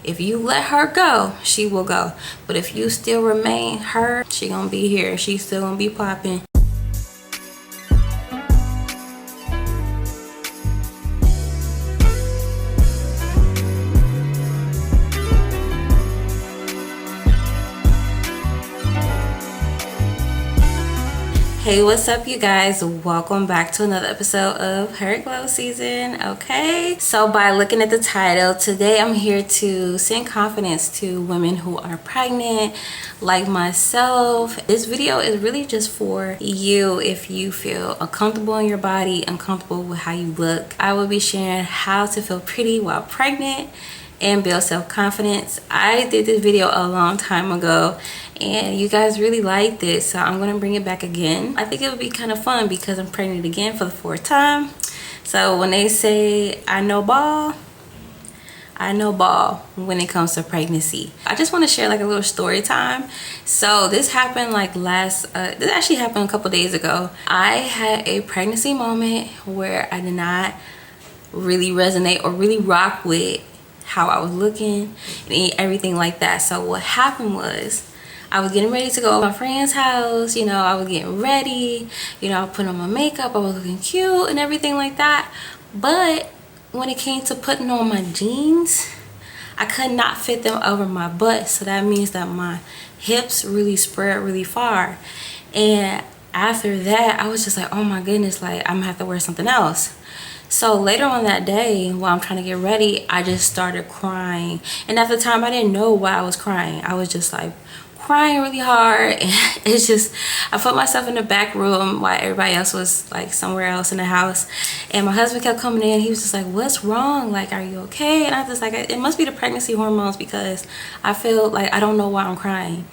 If you let her go, she will go. But if you still remain her, she gonna be here. She's still gonna be popping. Hey, what's up you guys? Welcome back to another episode of Her Glow Season. Okay, so by looking at the title, today I'm here to send confidence to women who are pregnant like myself. This video is really just for you if you feel uncomfortable in your body, uncomfortable with how you look. I will be sharing how to feel pretty while pregnant and build self-confidence. I did this video a long time ago and you guys really liked it, so I'm gonna bring it back again. I think it would be kind of fun because I'm pregnant again for the 4th time. So when they say I know ball when it comes to pregnancy. I just want to share like a little story time. So this happened like this actually happened a couple days ago. I had a pregnancy moment where I did not really resonate or really rock with how I was looking and everything like that. So what happened was I was getting ready to go to my friend's house. You know, I was getting ready, you know, I put on my makeup, I was looking cute and everything like that. But when it came to putting on my jeans, I could not fit them over my butt. So that means that my hips really spread really far. And after that, I was just like, oh my goodness, like I'm gonna have to wear something else. So later on that day, while I'm trying to get ready, I just started crying. And at the time, I didn't know why I was crying. I was just like crying really hard. And it's just, I put myself in the back room while everybody else was like somewhere else in the house. And my husband kept coming in. He was just like, what's wrong? Like, are you okay? And I was just like, it must be the pregnancy hormones because I feel like I don't know why I'm crying.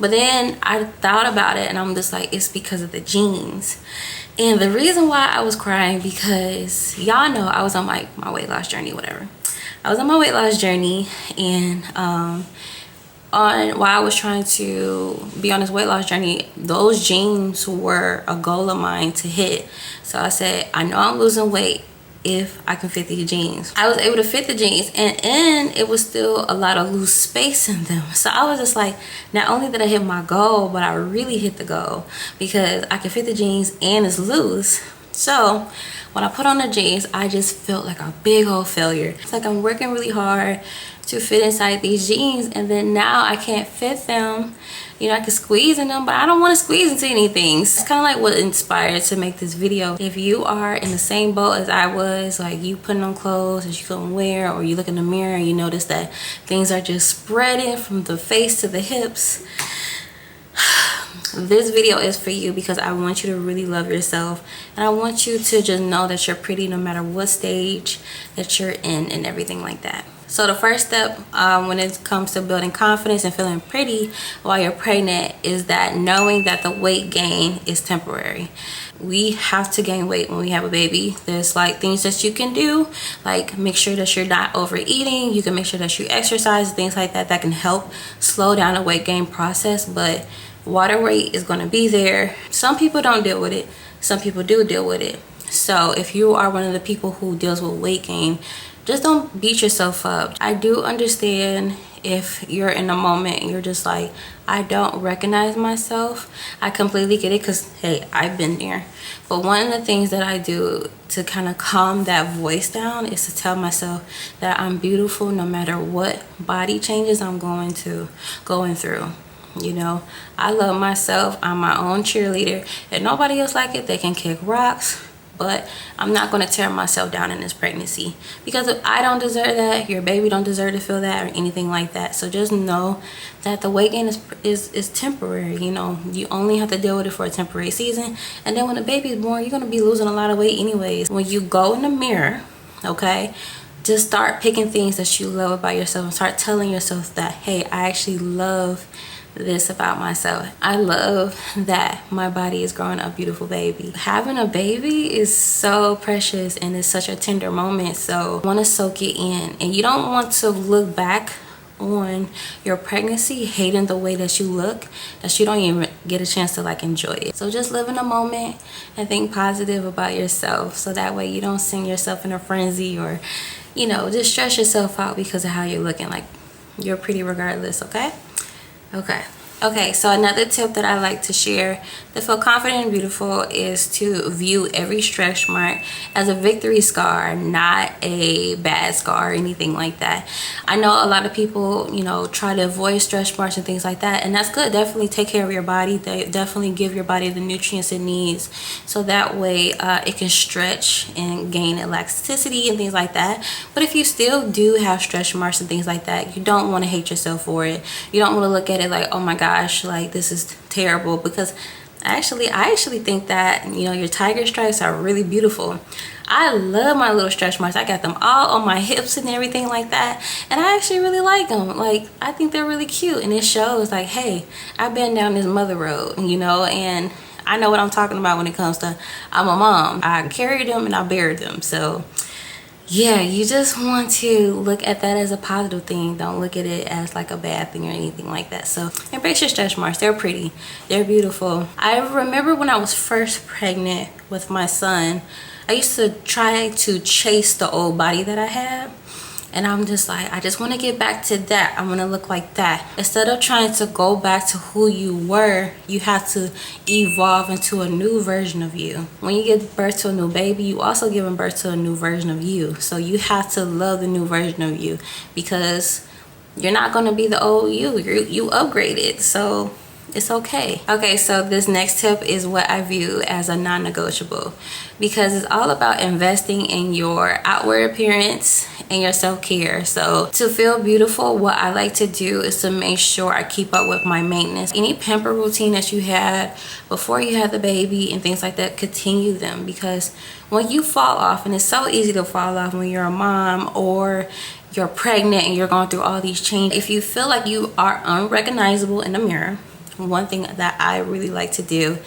But then I thought about it and I'm just like, it's because of the jeans. And the reason why I was crying, because y'all know I was on my weight loss journey, whatever. I was on my weight loss journey, and while I was trying to be on this weight loss journey, those jeans were a goal of mine to hit. So I said, I know I'm losing weight if I can fit these jeans. I was able to fit the jeans, and it was still a lot of loose space in them. So I was just like, not only did I hit my goal, but I really hit the goal because I can fit the jeans and it's loose. So when I put on the jeans, I just felt like a big old failure. It's like I'm working really hard to fit inside these jeans, and then now I can't fit them. You know, I can squeeze in them, but I don't want to squeeze into anything. It's kind of like what inspired to make this video. If you are in the same boat as I was, like you putting on clothes that you couldn't wear, or you look in the mirror and you notice that things are just spreading from the face to the hips, this video is for you because I want you to really love yourself, and I want you to just know that you're pretty no matter what stage that you're in and everything like that. So the first step when it comes to building confidence and feeling pretty while you're pregnant is that knowing that the weight gain is temporary. We have to gain weight when we have a baby. There's like things that you can do, like make sure that you're not overeating. You can make sure that you exercise, things like that can help slow down the weight gain process. But water weight is going to be there. Some people don't deal with it. Some people do deal with it. So if you are one of the people who deals with weight gain, just don't beat yourself up. I do understand if you're in a moment and you're just like, I don't recognize myself. I completely get it because, hey, I've been there. But one of the things that I do to kind of calm that voice down is to tell myself that I'm beautiful no matter what body changes I'm going through. You know, I love myself. I'm my own cheerleader. If nobody else like it, they can kick rocks. But I'm not going to tear myself down in this pregnancy, because if I don't deserve that, your baby don't deserve to feel that or anything like that. So just know that the weight gain is temporary. You know, you only have to deal with it for a temporary season, and then when the baby is born, you're going to be losing a lot of weight anyways. When you go in the mirror, okay, just start picking things that you love about yourself and start telling yourself that, hey, I actually love this about myself. I love that my body is growing a beautiful baby. Having a baby is so precious and it's such a tender moment, so I want to soak it in. And you don't want to look back on your pregnancy hating the way that you look, that you don't even get a chance to like enjoy it. So just live in a moment and think positive about yourself, so that way you don't send yourself in a frenzy or, you know, just stress yourself out because of how you're looking. Like, you're pretty regardless. Okay, so another tip that I like to share to feel confident and beautiful is to view every stretch mark as a victory scar, not a bad scar or anything like that. I know a lot of people, you know, try to avoid stretch marks and things like that, and that's good. Definitely take care of your body. They definitely give your body the nutrients it needs, so that way it can stretch and gain elasticity and things like that. But if you still do have stretch marks and things like that, you don't want to hate yourself for it. You don't want to look at it like, oh my gosh, like this is terrible, because I actually think that, you know, your tiger stripes are really beautiful. I love my little stretch marks. I got them all on my hips and everything like that, and I actually really like them. Like, I think they're really cute, and it shows like, hey, I've been down this mother road, you know, and I know what I'm talking about when it comes to, I'm a mom. I carried them and I buried them. So yeah, you just want to look at that as a positive thing. Don't look at it as like a bad thing or anything like that. So embrace your stretch marks. They're pretty, they're beautiful. I remember when I was first pregnant with my son, I used to try to chase the old body that I had, and I'm just like, I just want to get back to that. I want to look like that. Instead of trying to go back to who you were, you have to evolve into a new version of you. When you give birth to a new baby, you also giving birth to a new version of you. So you have to love the new version of you, because you're not going to be the old you upgraded. So it's okay. Okay, so this next tip is what I view as a non-negotiable, because it's all about investing in your outward appearance and your self-care. So to feel beautiful, what I like to do is to make sure I keep up with my maintenance. Any pamper routine that you had before you had the baby and things like that, continue them, because when you fall off, and it's so easy to fall off when you're a mom or you're pregnant and you're going through all these changes, if you feel like you are unrecognizable in the mirror, one thing that I really like to do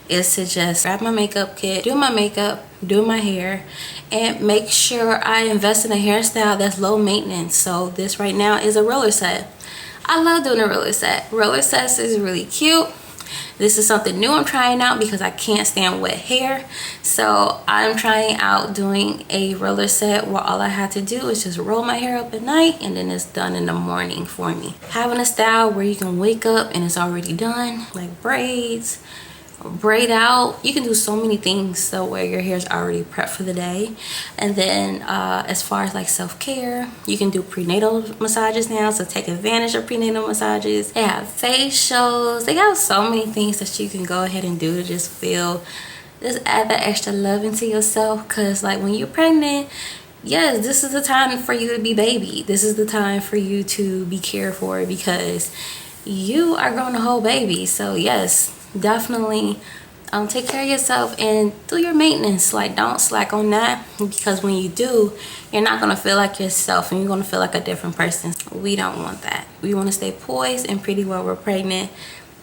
is to just grab my makeup kit, do my makeup, do my hair, and make sure I invest in a hairstyle that's low maintenance. So this right now is a roller set. I love doing a roller set. Roller sets is really cute. This is something new I'm trying out because I can't stand wet hair. So I'm trying out doing a roller set where all I have to do is just roll my hair up at night, and then it's done in the morning for me. Having a style where you can wake up and it's already done, like braids, braid out, you can do so many things so where your hair is already prepped for the day. And then as far as like self-care, you can do prenatal massages now, so take advantage of prenatal massages. They have facials, they got so many things that you can go ahead and do to just add that extra love into yourself. Because like when you're pregnant, yes, this is the time for you to be baby. This is the time for you to be cared for, because you are growing a whole baby. So yes, definitely take care of yourself and do your maintenance. Like, don't slack on that, because when you do, you're not going to feel like yourself and you're going to feel like a different person. We don't want that. We want to stay poised and pretty while we're pregnant.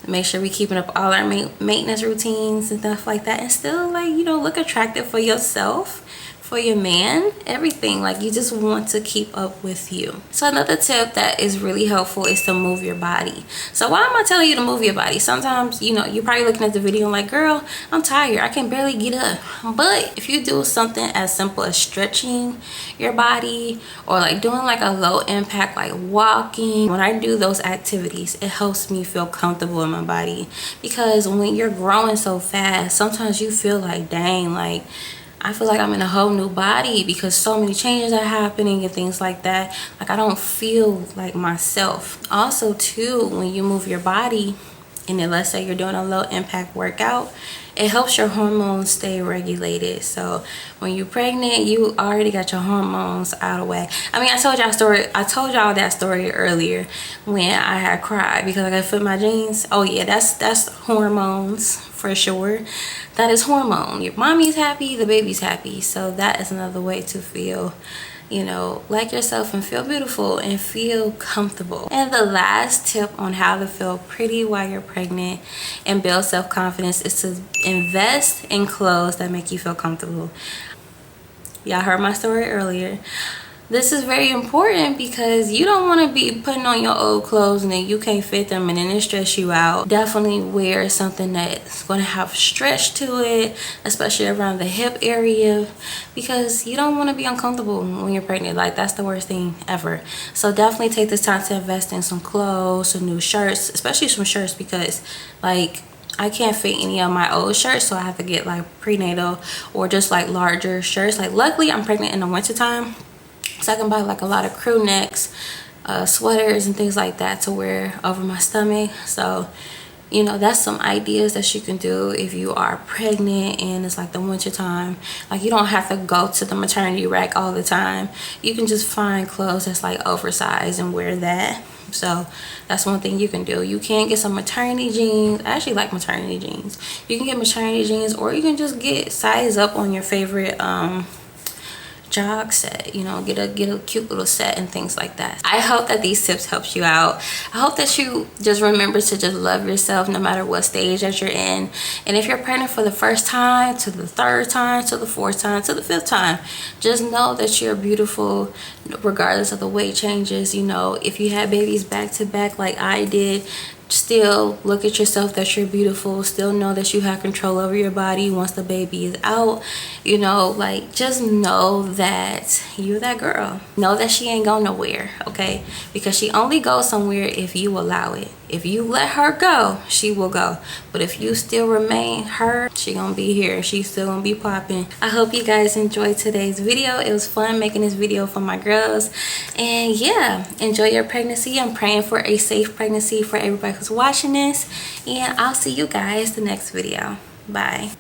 Make sure we're keeping up all our maintenance routines and stuff like that, and still, like, you know, look attractive for yourself, for your man, everything. Like, you just want to keep up with you. So another tip that is really helpful is to move your body. So why am I telling you to move your body? Sometimes, you know, you're probably looking at the video and like, girl, I'm tired, I can barely get up. But if you do something as simple as stretching your body, or like doing like a low impact, like walking, when I do those activities, it helps me feel comfortable in my body. Because when you're growing so fast, sometimes you feel like, dang, like I feel like I'm in a whole new body, because so many changes are happening and things like that. Like, I don't feel like myself. Also too, when you move your body, and then let's say you're doing a low impact workout, it helps your hormones stay regulated. So when you're pregnant, you already got your hormones out of whack. I mean, I told y'all that story earlier when I had cried because I got to fit my jeans. Oh yeah, that's hormones for sure. That is hormone. Your mommy's happy, the baby's happy. So that is another way to feel, you know, like yourself and feel beautiful and feel comfortable. And the last tip on how to feel pretty while you're pregnant and build self-confidence is to invest in clothes that make you feel comfortable. Y'all heard my story earlier. this is very important because you don't want to be putting on your old clothes and then you can't fit them and then it stress you out. Definitely wear something that's going to have stretch to it, especially around the hip area, because you don't want to be uncomfortable when you're pregnant. Like, that's the worst thing ever. So definitely take this time to invest in some clothes, some new shirts, especially some shirts, because like I can't fit any of my old shirts, so I have to get like prenatal or just like larger shirts. Like, luckily I'm pregnant in the winter time, so I can buy like a lot of crew necks, sweaters and things like that to wear over my stomach. So, you know, that's some ideas that you can do if you are pregnant and it's like the winter time. Like, you don't have to go to the maternity rack all the time. You can just find clothes that's like oversized and wear that. So that's one thing you can do. You can get some maternity jeans. I actually like maternity jeans. You can get maternity jeans, or you can just get size up on your favorite jog set, you know, get a cute little set and things like that. I hope that these tips helps you out. I hope that you just remember to just love yourself no matter what stage that you're in. And if you're pregnant for the first time, to the third time, to the fourth time, to the fifth time, just know that you're beautiful regardless of the weight changes. You know, if you had babies back to back like I did, still look at yourself that you're beautiful. Still know that you have control over your body once the baby is out. You know, like, just know that you're that girl. Know that she ain't going nowhere, okay? Because she only goes somewhere if you allow it. If you let her go, she will go. But if you still remain her, she gonna be here. She's still gonna be popping. I hope you guys enjoyed today's video. It was fun making this video for my girls. And yeah, enjoy your pregnancy. I'm praying for a safe pregnancy for everybody who's watching this. And I'll see you guys the next video. Bye.